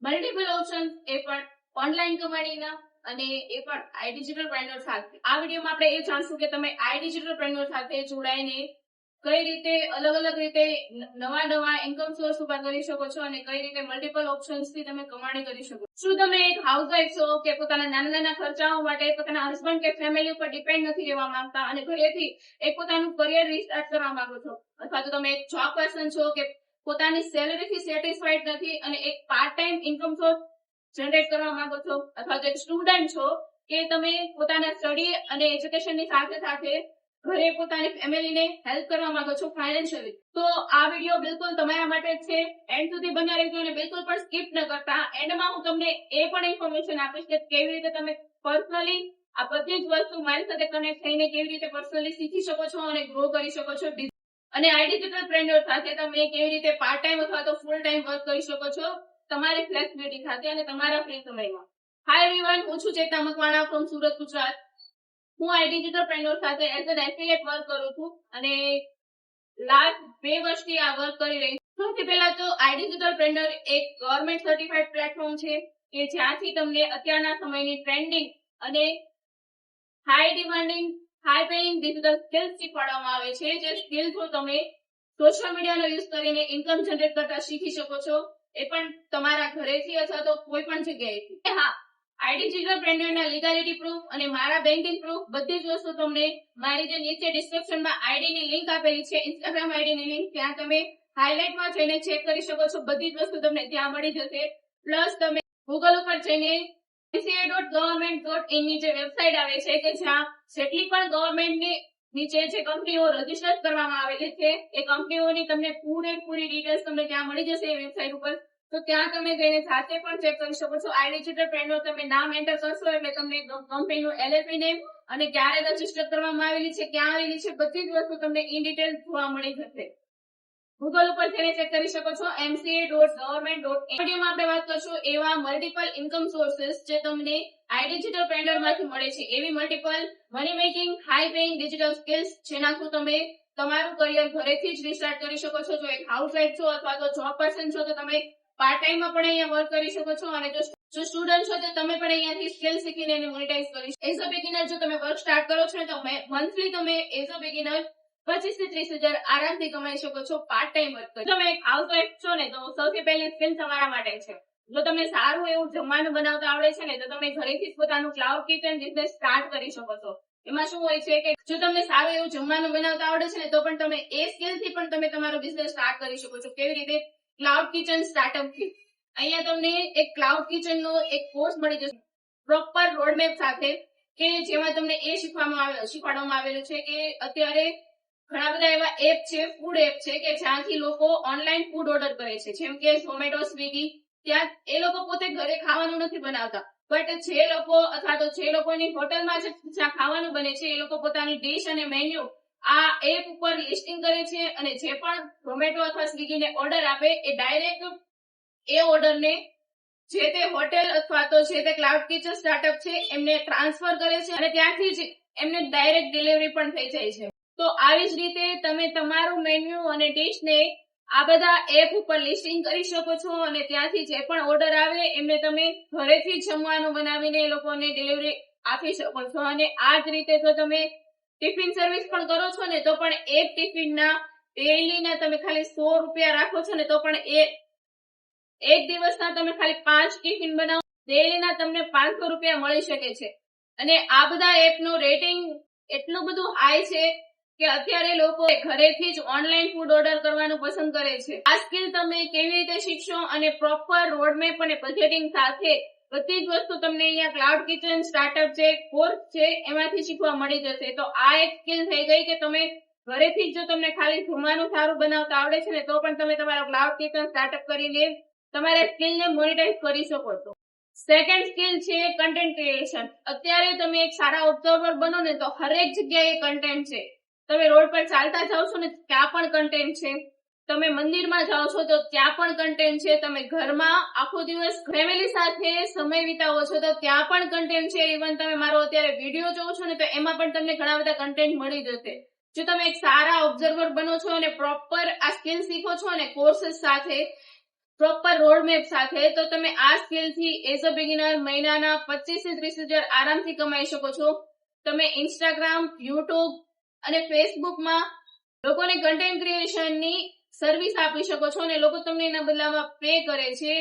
Multiple option A પણ online કમાણીના અને એ પણ આઈ ડિજિટલ ટ્રેનર સાથે. આ વિડીયોમાં આપણે એ જાણશું કે તમે આઈ ડિજિટલ ટ્રેનર સાથે જોડાઈને કઈ રીતે અલગ રીતે નવા ઇન્કમ સોર્સ ઉભા કરી શકો છો અને કઈ રીતે મલ્ટિપલ ઓપ્શન્સ થી તમે કમાણી કરી શકો. શું તમે એક હાઉસવાઇફ છો કે પોતાના નાના ખર્ચાઓ માટે પોતાના હસબન્ડ કે ફેમિલી ઉપર ડિપેન્ડ નથી રહેવા માંગતા અને ઘરેથી એક પોતાનું કરિયર રિસ્ટાર્ટ કરવા માંગો છો, અથવા તો તમે એક જોબ પર્સન છો કે પોતાની સેલેરીથી સેટિસ્ફાઈડ નથી અને એક part time income source generate કરવા માંગો છો, અથવા તો એક સ્ટુડન્ટ છો કે તમે પોતાના સ્ટડી અને એજ્યુકેશનની સાથે ઘરે પોતાની ફેમિલીને હેલ્પ કરવા માંગો છો ફાઇનાન્શિયલી, તો આ વિડીયો બિલકુલ તમારા માટે છે. એન્ડ સુધી બન્યા રહેજો અને બિલકુલ પણ સ્કીપ ન કરતા. એન્ડમાં હું તમને એ પણ ઇન્ફોર્મેશન આપીશ કે કેવી રીતે તમે પર્સનલી આ બધી જ વસ્તુ મારી સાથે કનેક્ટ થઈને કેવી રીતે પર્સનલી શીખી શકો છો અને ગ્રો કરી શકો છો, અને આઈ ડિજિટલ ટ્રેનર સાથે તમે કેવી રીતે પાર્ટ ટાઈમ અથવા તો ફૂલ ટાઈમ વર્ક કરી શકો છો તમારી ફ્લેક્સિબિલિટી સાથે અને તમારા ફ્રી સમયમાં. હાય એવરીવન, હું છું ચેતના મકવાણા ફ્રોમ સુરત, ગુજરાત. હું આઈ ડિજિટલ ટ્રેનર સાથે એઝ એન એફિલિએટ વર્ક કરું છું અને લાસ્ટ 2 વર્ષથી આ વર્ક કરી રહી છું. સૌથી પહેલા તો આઈ ડિજિટલ ટ્રેનર એક ગવર્મેન્ટ સર્ટિફાઈડ પ્લેટફોર્મ છે કે જ્યાંથી તમને અત્યારના સમયની ટ્રેન્ડિંગ અને high demanding high paying digital skills શીખવાડવામાં આવે છે, જે સ્કિલ થ્રુ તમે સોશિયલ મીડિયાનો યુઝ કરીને ઇન્કમ જનરેટ કરતા શીખી શકો છો, એ પણ તમારા ઘરેથી અથવા તો કોઈ પણ જગ્યાએથી. હા, આઈ ડિજિટલ ટ્રેનરના લીગાલિટી પ્રૂફ અને મારા બેન્કિંગ પ્રૂફ બધી જ વસ્તુ તમને મારી જે નીચે ડિસ્ક્રિપ્શનમાં આઈડીની લિંક આપેલી છે, ઇન્સ્ટાગ્રામ આઈડીની લિંક, ત્યાં તમે હાઇલાઇટમાં જઈને ચેક કરી શકો છો. બધી જ વસ્તુ તમને ત્યાં મળી જશે. પ્લસ તમે ગૂગલ ઉપર જઈને mca.government.in ની જે વેબસાઇટ આવે છે કે જ્યાં જેટલી પણ ગવર્મેન્ટની નીચે જે કંપનીઓ રજીસ્ટર કરવામાં આવેલી છે એ કંપનીઓની તમને પૂરેપૂરી ડિટેલ્સ તમને ત્યાં મળી જશે એ વેબસાઇટ ઉપર. તો ત્યાં તમે જઈને જાતે પણ ચેક કરી શકો છો. આઈ ડિજિટલ ટ્રેનર તમે નામ એન્ટર કરશો એટલે તમને કંપનીનું LLP નેમ અને ક્યારે રજીસ્ટર કરવામાં આવેલી છે, ક્યાં આવેલી છે, બધી જ વસ્તુ તમને ઇન ડિટેલ જોવા મળી જશે. ગૂગલ ઉપર જઈને ચેક કરી શકો છો mca.government.in. વિડીયોમાં આપણે વાત કરશું એવા મલ્ટિપલ ઇન્કમ સોર્सेस જે તમને આઈ ડિજિટલ ટ્રેનરમાંથી મળે છે. એવી multiple money making high paying digital skills જેના થ્રુ તમે તમારું કરિયર ઘરેથી જ રિસ્ટાર્ટ કરી શકો છો. જો એક હાઉસવાઇફ છો અથવા તો જોબ પર્સન છો તો તમે પાર્ટ ટાઈમમાં પણ અહીંયા વર્ક કરી શકો છો, અને જો સ્ટુડન્ટ છો તો તમે પણ અહીંયાથી સ્કિલ શીખીને એને મોનેટાઇઝ કરી શકો. એઝ અ બિગિનર જો તમે વર્ક સ્ટાર્ટ કરો છો ને તો મંથલી તમે એઝ અ બિગિનર 25 થી 30,000 આરામથી કમાઈ શકો છો પાર્ટ ટાઈમ વર્ક કરી. તમે એક હાઉસવાઇફ છો ને તો સૌથી પહેલી સ્કિલ તમારા માટે છે. જો તમને સારું એવું જમવાનું બનાવતા આવડે છે ને તો તમે ઘરેથી જ પોતાનું ક્લાઉડ કિચન બિઝનેસ સ્ટાર્ટ કરી શકો છો. એમાં શું હોય છે કે જો તમને સારું એવું જમવાનું બનાવતા આવડે છે ને તો પણ તમે એ સ્કિલથી પણ તમે તમારો બિઝનેસ સ્ટાર્ટ કરી શકો છો. કેવી રીતે? ક્લાઉડ કિચન સ્ટાર્ટઅપ થી. અહીંયા તમને એક ક્લાઉડ કિચનનો એક કોર્સ મળી જશે પ્રોપર રોડમેપ સાથે, કે જેમાં તમને એ શીખવાડવામાં આવેલું છે કે અત્યારે ઘણા બધા એવા એપ છે, ફૂડ એપ છે કે જ્યાંથી લોકો ઓનલાઈન ફૂડ ઓર્ડર કરે છે, જેમ કે ઝોમેટો, સ્વિગી. ત્યાં એ લોકો પોતે ઘરે ખાવાનું નથી બનાવતા, બટ જે લોકો અથવા તો જે લોકોની હોટલમાં જ્યાં ખાવાનું બને છે એ લોકો પોતાની ડીશ અને મેન્યુ આ એપ ઉપર લિસ્ટિંગ કરે છે, અને જે પણ ઝોમેટો અથવા સ્વિગીને ઓર્ડર આપે એ ડાયરેક્ટ એ ઓર્ડરને જે તે હોટેલ અથવા તો જે તે ક્લાઉડ કિચન સ્ટાર્ટઅપ છે એમને ટ્રાન્સફર કરે છે, અને ત્યાંથી જ એમને ડાયરેક્ટ ડિલિવરી પણ થઈ જાય છે. તો આવી જ રીતે તમે તમારું મેન્યુ અને ડીશને આ બધા એપ ઉપર લિસ્ટિંગ કરી શકો છો, અને ત્યાંથી જે પણ ઓર્ડર આવે એમને તમે ઘરેથી જમવાનું બનાવીને એ લોકોને ડિલિવરી આપી શકો છો. અને આ જ રીતે જો તમે ટિફિન સર્વિસ પણ કરો છો ને તો પણ એક ટિફિનના ડેઈલીના તમે ખાલી 100 રૂપિયા રાખો છો ને તો પણ એક દિવસના તમે ખાલી 5 ટિફિન બનાવો, ડેઈલીના તમને 500 રૂપિયા મળી શકે છે. અને આ બધા એપનું રેટિંગ એટલું બધું હાઈ છે કે અત્યારે લોકો ઘરેથી જ ઓનલાઈન ફૂડ ઓર્ડર કરવાનું પસંદ કરે છે. આ સ્કિલ તમે કેવી રીતે શીખશો અને પ્રોપર રોડમેપ અને બજેટિંગ સાથે બધી જ વસ્તુ તમને અહીંયા ક્લાઉડ કિચન સ્ટાર્ટઅપ જે કોર્સ છે એમાંથી શીખવા મળી જશે. તો આ એક સ્કિલ થઈ ગઈ કે તમે ઘરેથી જ જો તમને ખાલી જમવાનું સારું બનાવતા આવડે છે ને તો પણ તમે તમારો ક્લાઉડ કિચન સ્ટાર્ટઅપ કરીને તમારા સ્કિલને મોનેટાઇઝ કરી શકો છો. સેકન્ડ સ્કિલ છે કન્ટેન્ટ ક્રિએશન. અત્યારે તમે એક સારા ઓબ્ઝર્વર બનો ને તો હરેક જગ્યાએ કન્ટેન્ટ છે. તમે રોડ પર ચાલતા જાઓ છો ને ત્યાં પણ કન્ટેન્ટ છે, તમે મંદિરમાં જાઓ છો તો ત્યાં પણ કન્ટેન્ટ છે, તમે ઘરમાં આખો દિવસ ફેમિલી સાથે સમય વિતાવો છો તો ત્યાં પણ કન્ટેન્ટ છે. ઇવન તમે મારો અત્યારે વિડીયો જોવો છો ને તો એમાં પણ તમને ઘણા બધા કન્ટેન્ટ મળી જશે. જો તમે એક સારા ઓબ્ઝર્વર બનો છો અને પ્રોપર આ સ્કિલ શીખો છો અને કોર્सेस સાથે, પ્રોપર રોડ મેપ સાથે, તો તમે આ સ્કિલથી એઝ અ બિગિનર મહિનાના 25 થી 30,000 આરામથી કમાઈ શકો છો. તમે ઇન્સ્ટાગ્રામ, યુટ્યુબ અને ફેસબુકમાં લોકોને કન્ટેન્ટ ક્રિએશનની સર્વિસ આપી શકો છો અને લોકો તમને એના બદલામાં પે કરે છે.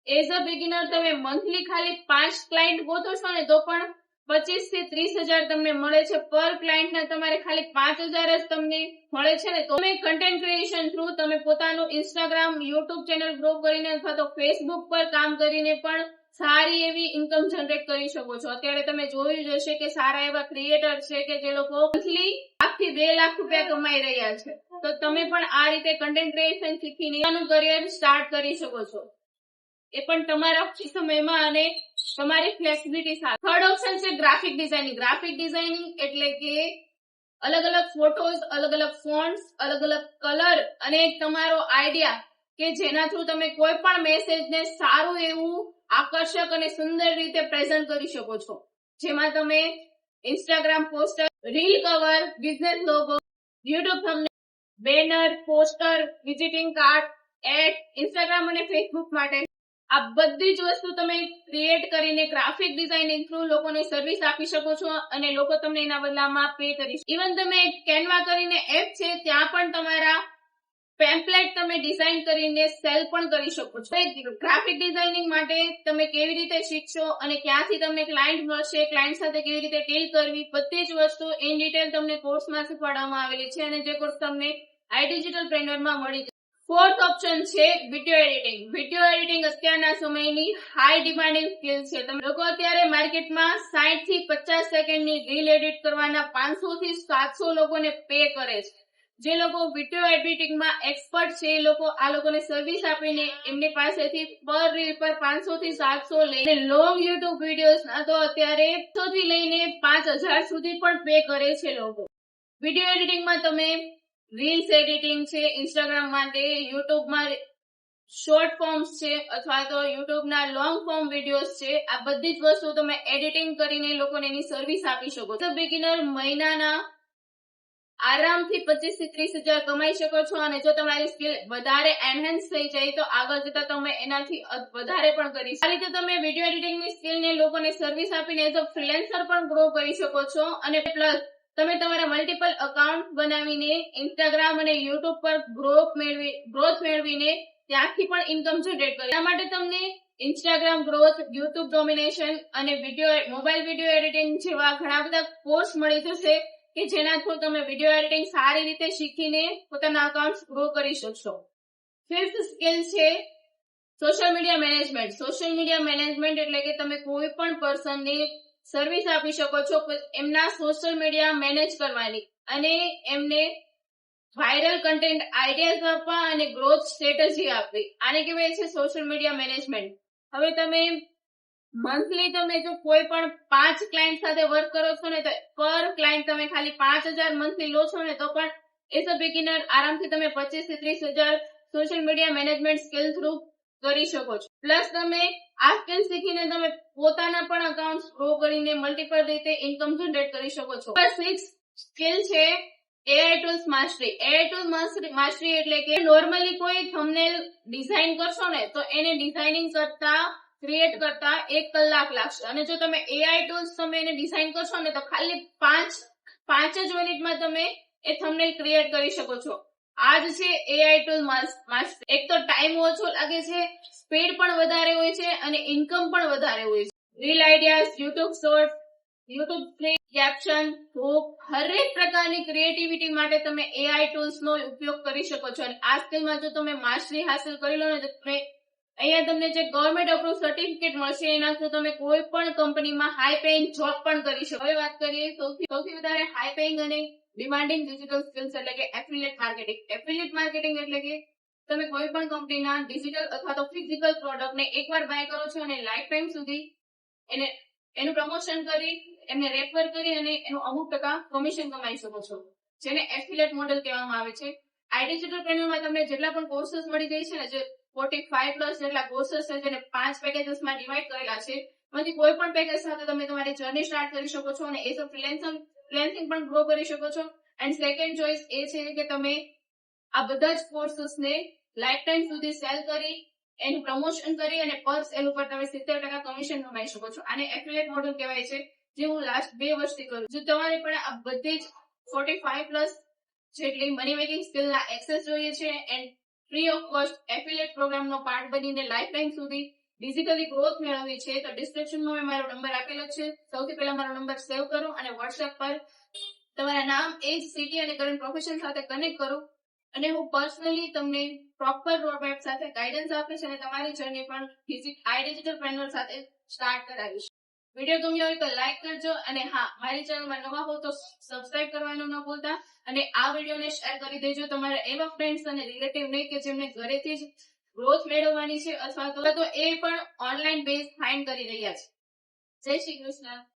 એઝ અ બિગિનર તમે મંથલી ખાલી 5 ક્લાયન્ટ ગોતો છો ને તો પણ 25 થી 30,000 તમને મળે છે. પર ક્લાયન્ટ ના તમારે ખાલી 5,000 જ તમને મળે છે ને, તો તમે કન્ટેન્ટ ક્રિએશન થ્રુ તમે પોતાનું ઇન્સ્ટાગ્રામ, યુટ્યુબ ચેનલ ગ્રો કરીને અથવા તો ફેસબુક પર કામ કરીને પણ સારી એવી ઇન્કમ જનરેટ કરી શકો છો. અત્યારે તમે જોયું જ હશે કે સારા એવા ક્રિએટર છે કે જે લોકો મંથલી 1 થી 2 લાખ રૂપિયા કમાઈ રહ્યા છે. તો તમે પણ આ રીતે કન્ટેન્ટ ક્રિએશન શીખીને પોતાનું કરિયર સ્ટાર્ટ કરી શકો છો, એ પણ તમારા ઓછી સમયમાં અને તમારી ફ્લેક્સિબિલિટી સાથે. થર્ડ ઓપ્શન છે ગ્રાફિક ડિઝાઇનિંગ. ગ્રાફિક ડિઝાઇનિંગ એટલે કે અલગ અલગ ફોટોઝ, અલગ અલગ ફોન્ટ્સ, અલગ અલગ કલર અને તમારો આઈડિયા કે જેના થ્રુ તમે કોઈ પણ મેસેજને સારું એવું આકર્ષક અને સુંદર રીતે પ્રેઝન્ટ કરી શકો છો. જેમાં તમે Instagram poster, reel cover, business logo, YouTube thumbnail, banner, poster, visiting card, ad, Instagram અને ફેસબુક માટે આ બધી જ વસ્તુ તમે ક્રિએટ કરીને ગ્રાફિક ડિઝાઇનિંગ થ્રુ લોકોને સર્વિસ આપી શકો છો અને લોકો તમને એના બદલામાં પે કરી શકો. ઇવન તમે કેનવા કરીને એપ છે, ત્યાં પણ તમારા પેમ્પલેટ તમે ડિઝાઇન કરીને સેલ પણ કરી શકો છો. ગ્રાફિક ડિઝાઇનિંગ માટે તમે કેવી રીતે શીખશો અને ક્યાંથી તમને ક્લાયન્ટ મળશે, ક્લાયન્ટ સાથે કેવી રીતે ડીલ કરવી, બધી જ વસ્તુ ઇન ડિટેલ તમને કોર્સમાં શીખવાડવામાં આવેલી છે અને જે કોર્સ તમને આઈ ડિજિટલ ટ્રેનરમાં મળી જશે. ફોર્થ ઓપ્શન છે વિડીયો એડિટિંગ. વિડીયો એડિટિંગ અત્યારના સમયની હાઈ ડિમાન્ડિંગ સ્કિલ છે. તમે લોકો અત્યારે માર્કેટમાં 60 થી 50 સેકન્ડની રીલ એડિટ કરવાના 500 થી 700 લોકોને પે કરે છે. જે લોકો વિડીયો એડિટિંગમાં એક્સપર્ટ છે એ લોકો આ લોકોને સર્વિસ આપીને એમની પાસેથી પર રીલ પર 500 થી 700 લઈને લોંગ યુટ્યુબ વિડીયોઝ ના તો અત્યારે 100 થી લઈને 5,000 સુધી પણ પે કરે છે લોકો. વિડીયો એડિટિંગમાં તમે રીલ્સ એડિટિંગ છે ઇન્સ્ટાગ્રામ માટે, યુટ્યુબમાં શોર્ટ ફોર્મ્સ છે અથવા તો યુટ્યુબના લોંગ ફોર્મ વિડીયોઝ છે, આ બધી જ વસ્તુ તમે એડિટિંગ કરીને લોકોને એની સર્વિસ આપી શકો છો. બિગિનર મહિનાના આરામથી 25 થી 30,000 કમાઈ શકો છો અને જો તમારી સ્કિલ વધારે એનહેન્સ થઈ જાય તો આગળ જતા તમે એનાથી વધારે પણ કરી શકો. આ રીતે તમે વિડીયો એડિટિંગની સ્કિલને લોકોને સર્વિસ આપીને એઝ અ ફ્રીલેન્સર પણ ગ્રો કરી શકો છો અને પ્લસ તમે તમારા મલ્ટિપલ અકાઉન્ટ બનાવીને ઇન્સ્ટાગ્રામ અને યુટ્યુબ પર ગ્રોથ મેળવીને ત્યાંથી પણ ઇન્કમ જનરેટ કરી. આ માટે તમને ઇન્સ્ટાગ્રામ ગ્રોથ, યુટ્યુબ ડોમિનેશન અને મોબાઈલ વિડીયો એડિટિંગ જેવા ઘણા બધા કોર્સ મળી જશે કે જેના થ્રુ તમે વિડીયો એડિટિંગ સારી રીતે શીખીને પોતાના અકાઉન્ટ ગ્રો કરી શકશો. ફિફ્થ સ્કિલ છે social media management. Social media management એટલે કે તમે કોઈ પણ પર્સનને સર્વિસ આપી શકો છો એમના સોશિયલ મીડિયા મેનેજ કરવાની અને એમને વાયરલ કન્ટેન્ટ આઈડિયાઝ આપવા અને ગ્રોથ સ્ટ્રેટેજી આપવી. આને કહેવાય છે સોશિયલ મીડિયા મેનેજમેન્ટ. હવે તમે મંથલી તમે જો કોઈ પણ 5 ક્લાયન્ટ સાથે વર્ક કરો છો ને તો પર ક્લાયન્ટ તમે ખાલી 5,000 મંથલી લો છો ને તો પણ એઝ અ બિગિનર આરામથી તમે 25 થી 30,000 social media management skill through કરી શકો છો. પ્લસ તમે આ સ્કિલ શીખીને તમે પોતાના પણ અકાઉન્ટ ગ્રો કરીને મલ્ટિપલ રીતે ઇન્કમ જનરેટ કરી શકો છો. 6 સ્કિલ છે AI tools mastery. AI tools mastery એટલે કે નોર્મલી કોઈ થંબનેલ ડિઝાઇન કરશો ને તો એને ડિઝાઇનિંગ કરતા ક્રિએટ કરતા 1 કલાક લાગશે અને જો તમે AI ટૂલ્સ તમે એને ડિઝાઇન કરશો ને તો ખાલી 5 જ મિનિટમાં તમે એ થંબનેલ ક્રિએટ કરી શકો છો. આ જ છે AI ટૂલ માસ્ટર. એક તો ટાઈમ ઓછો લાગે છે, સ્પીડ પણ વધારે હોય છે અને ઇન્કમ પણ વધારે હોય છે. Reel ideas, YouTube short, YouTube clip, caption, hook, હરેક પ્રકારની ક્રિએટિવિટી માટે તમે AI ટૂલ્સ નો ઉપયોગ કરી શકો છો. અને આ સ્કિલમાં જો તમે માસ્ટરી હાંસલ કરી લો ને તો તમે અહીંયા તમને જે ગવર્મેન્ટ અપ્રુવ સર્ટિફિકેટ મળશે એના થ્રુ તમે કોઈ પણ કંપનીમાં હાઈ પેઇંગ જોબ પણ કરી શકો. હવે વાત કરીએ સૌથી વધારે હાઈ પેઇંગ અને ડિમાન્ડિંગ ડિજિટલ સ્કિલ્સ એટલે કે એફિલિએટ માર્કેટિંગ. એફિલિએટ માર્કેટિંગ એટલે કે તમે કોઈ પણ કંપનીના ડિજિટલ અથવા તો ફિઝિકલ પ્રોડક્ટને એકવાર બાય કરો છો અને લાઈફ ટાઈમ સુધી એનું પ્રમોશન કરી, એમને રેફર કરી અને એનું અમુક ટકા કમિશન કમાઈ શકો છો, જેને એફિલિએટ મોડેલ કહેવામાં આવે છે. આઈ ડિજિટલ ટ્રેનરમાં તમને જેટલા પણ કોર્सेस મળી જાય છે ને, જે 45 પ્લસ જેટલા કોર્सेस છે જેને 5 પેકેજીસમાં ડિવાઈડ કરેલા છે, એમાંથી કોઈ પણ પેકેજ સાથે તમે તમારી જર્ની સ્ટાર્ટ કરી શકો છો અને એઝ અ ફ્રીલેન્સિંગ પણ ગ્રો કરી શકો છો. એન્ડ સેકન્ડ ચોઇસ એ છે કે તમે આ બધા જ કોર્सेसને લાઈફ ટાઈમ સુધી સેલ કરી એનું પ્રમોશન કરી અને પર સેલ ઉપર તમે 70% કમિશન કમાઈ શકો છો. આને એફિલિએટ મોડલ કહેવાય છે, જે હું લાસ્ટ 2 વર્ષથી કરું છું. જો તમારે પણ આ બધી જ 45 પ્લસ જેટલી મની મેકિંગ સ્કિલના એક્સેસ જોઈએ છે એન્ડ ફ્રી ઓફ કોસ્ટ એફિલિએટ પ્રોગ્રામનો પાર્ટ બનીને લાઈફ ટાઈમ સુધી ડિજિટલી ગ્રોથ મેળવવી છે, તો ડિસ્ક્રિપ્શનમાં મેં મારો નંબર આપેલો છે. સૌથી પહેલા મારો નંબર સેવ કરો અને વોટ્સએપ પર તમારા નામ, એજ, સિટી અને કરંટ પ્રોફેશન સાથે કનેક્ટ કરો અને હું પર્સનલી તમને પ્રોપર રોડમેપ સાથે ગાઈડન્સ આપીશ અને તમારી જર્ની પણ ડિજિટલ પ્લેનર સાથે સ્ટાર્ટ કરાવીશ. વિડીયો ગમ્યો હોય તો લાઈક કરજો અને હા, મારી ચેનલમાં નવા હો તો સબસ્ક્રાઇબ કરવાનું ન ભૂલતા અને આ વિડીયોને શેર કરી દેજો તમારા એવા ફ્રેન્ડ્સ અને રિલેટિવને કે જેમને ઘરેથી જ ગ્રોથ મેળવવાની છે અથવા તો એ પણ ઓનલાઈન બેઝ ફાઇન્ડ કરી રહ્યા છે. જય શ્રી કૃષ્ણ.